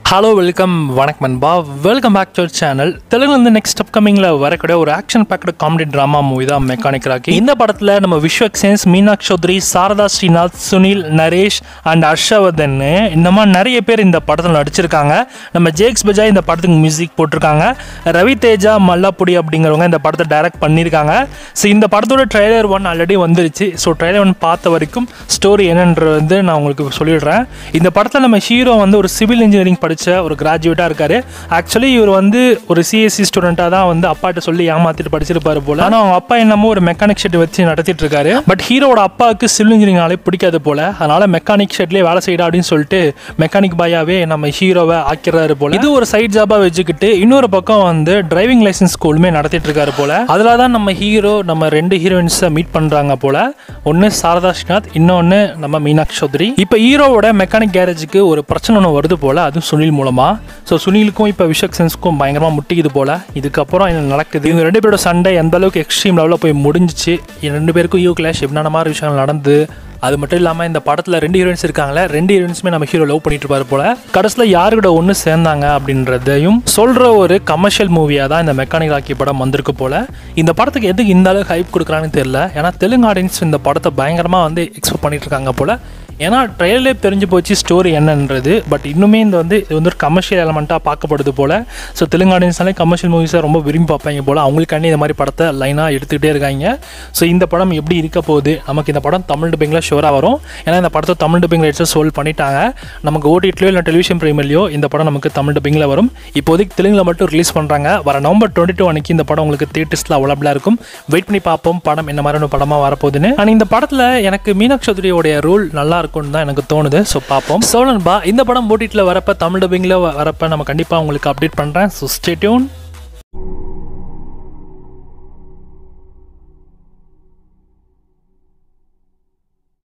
Hello welcome வணக்கம் நண்பா, welcome back to channel. தெலுங்குல வந்து நெக்ஸ்ட் அப்கமிங்ல வரக்கூடிய ஒரு action packed comedy drama movie தான் மெக்கானிக் ராக்கி. இந்த படத்தில் நம்ம விஸ்வக்சேன்ஸ், மீனாட்சி சௌத்ரி, சாரதா ஸ்ரீநாத், சுனில், நரேஷ் அண்ட் ஹர்ஷவர்தன் இந்த மாதிரி நிறைய பேர் இந்த படத்தில் நடிச்சிருக்காங்க. நம்ம ஜேக்ஸ் பஜாய் இந்த படத்துக்கு மியூசிக் போட்டிருக்காங்க. ரவி தேஜா, மல்லாப்புடி அப்படிங்கிறவங்க இந்த படத்தை டைரக்ட் பண்ணியிருக்காங்க. ஸோ இந்த படத்தோட ட்ரெய்லர் 1 ஆல்ரெடி வந்துருச்சு. ஸோ ட்ரெய்லர் 1 பார்த்த வரைக்கும் ஸ்டோரி என்னன்றது வந்து நான் உங்களுக்கு சொல்லிடுறேன். இந்த படத்தில் நம்ம ஹீரோ வந்து ஒரு சிவில் இன்ஜினியரிங் ஒரு கிராஜுவேட்டா இருக்காரு. ஆக்சுவலி இவர் வந்து ஒரு சிஎஸ்சி ஸ்டூடெண்டா தான் வந்து அப்பாட்ட சொல்லி ஏமாத்திட்டு படிச்சிருப்பாரு போல. ஆனா அவங்க அப்பா என்னமோ ஒரு மெக்கானிக் ஷெட் வச்சு நடத்திட்டு இருக்காரு. பட் ஹீரோட அப்பாவுக்கு சிவில் இன்ஜினியரிங்னாலே பிடிக்காது போல. அதனால மெக்கானிக் ஷெட்லயே வேலை செய்யடா அப்படின்னு சொல்லிட்டு மெக்கானிக் பாயாவே நம்ம ஹீரோவை ஆக்கிறாரு போல. இது ஒரு சைட் ஜாபா வச்சுக்கிட்டு இன்னொரு பக்கம் வந்து டிரைவிங் லைசன்ஸ் ஸ்கூலுமே நடத்திட்டு இருக்காரு போல. அதுல தான் நம்ம ஹீரோ நம்ம 2 ஹீரோயின்ஸை மீட் பண்றாங்க போல. ஒன்னு சாரதா ஸ்ரீநாத், இன்னொன்னு நம்ம மீனாட்சி சௌத்ரி. இப்போ ஹீரோவோட மெக்கானிக் கேரேஜுக்கு ஒரு பிரச்சனை ஒன்று வருது போல. அதுவும் சுனில் மூலமா. ஸோ சுனிலுக்கும் இப்போ விஸ்வக்சேன்ஸ்க்கும் பயங்கரமாக முட்டிக்குது போல. இதுக்கப்புறம் என்ன நடக்குது, இவங்க 2 பேரோட சண்டை எந்த அளவுக்கு எக்ஸ்ட்ரீம் லெவலில் போய் முடிஞ்சிச்சு, 2 பேருக்கும் ஈவோ கிளாஷ் என்னென்ன மாதிரி விஷயங்கள் நடந்து, அது மட்டும் இல்லாமல் இந்த படத்தில் 2 ஹீரோயின்ஸ் இருக்காங்களே, 2 ஹீரோயின்ஸுமே நம்ம ஹீரோ லவ் பண்ணிட்டு இருப்பாரு போல. கடைசியில் யாருக்கிட்ட ஒன்று சேர்ந்தாங்க அப்படின்றதையும் சொல்கிற ஒரு கமர்ஷியல் மூவியாக தான் இந்த மெக்கானிக் ராக்கி படம் வந்திருக்கு போல. இந்த படத்துக்கு எதுக்கு இந்த அளவுக்கு ஹைப் கொடுக்குறான்னு தெரியல. ஏன்னா தெலுங்கு ஆடியன்ஸ் இந்த படத்தை பயங்கரமாக வந்து எக்ஸ்பெக்ட் பண்ணிட்டு இருக்காங்க போல. ஏன்னா ட்ரெயிலே தெரிஞ்சு போச்சு ஸ்டோரி என்னன்றது. பட் இன்னுமே இது வந்து ஒரு கமர்ஷியல் எலமெண்ட்டாக பார்க்கப்படுது போல். ஸோ தெலுங்கு ஆடியன்ஸ்னாலே கமர்ஷியல் மூவிஸை ரொம்ப விரும்பி பார்ப்பாங்க போல். அவங்களுக்காண்டி இந்த மாதிரி படத்தை லைனாக எடுத்துக்கிட்டே இருக்காங்க. ஸோ இந்த படம் எப்படி இருக்க போகுது, நமக்கு இந்த படம் தமிழ் டப்பிங்கில் ஷோராக வரும். ஏன்னா இந்த படத்தை தமிழ் டப்பிங்கில் எடுத்து சோல்வ் பண்ணிட்டாங்க. நமக்கு ஓடிடிலையோ இல்லை டெலிவிஷன் ப்ரீமியர்லையோ இந்த படம் நமக்கு தமிழ் டப்பிங்கில் வரும். இப்போதைக்கு தெலுங்கில் மட்டும் ரிலீஸ் பண்ணுறாங்க. வர நவம்பர் 22 அன்னைக்கு இந்த படம் உங்களுக்கு தியேட்டர்ஸில் அவைலபிளாக இருக்கும். வெயிட் பண்ணி பார்ப்போம் படம் என்ன மாதிரியான படமாக வரப்போகுதுன்னு. ஆனால் இந்த படத்தில் எனக்கு மீனாட்சி சௌத்ரியோடைய ரோல் நல்லா இருக்கும்னு தான் எனக்கு தோணுது. ஸோ பார்ப்போம். சோழன்பா இந்த படம் ஓடிடியில் வரப்ப தமிழ் டப்பிங்கில் வரப்ப நம்ம கண்டிப்பாக உங்களுக்கு அப்டேட் பண்ணுறேன். So stay tune.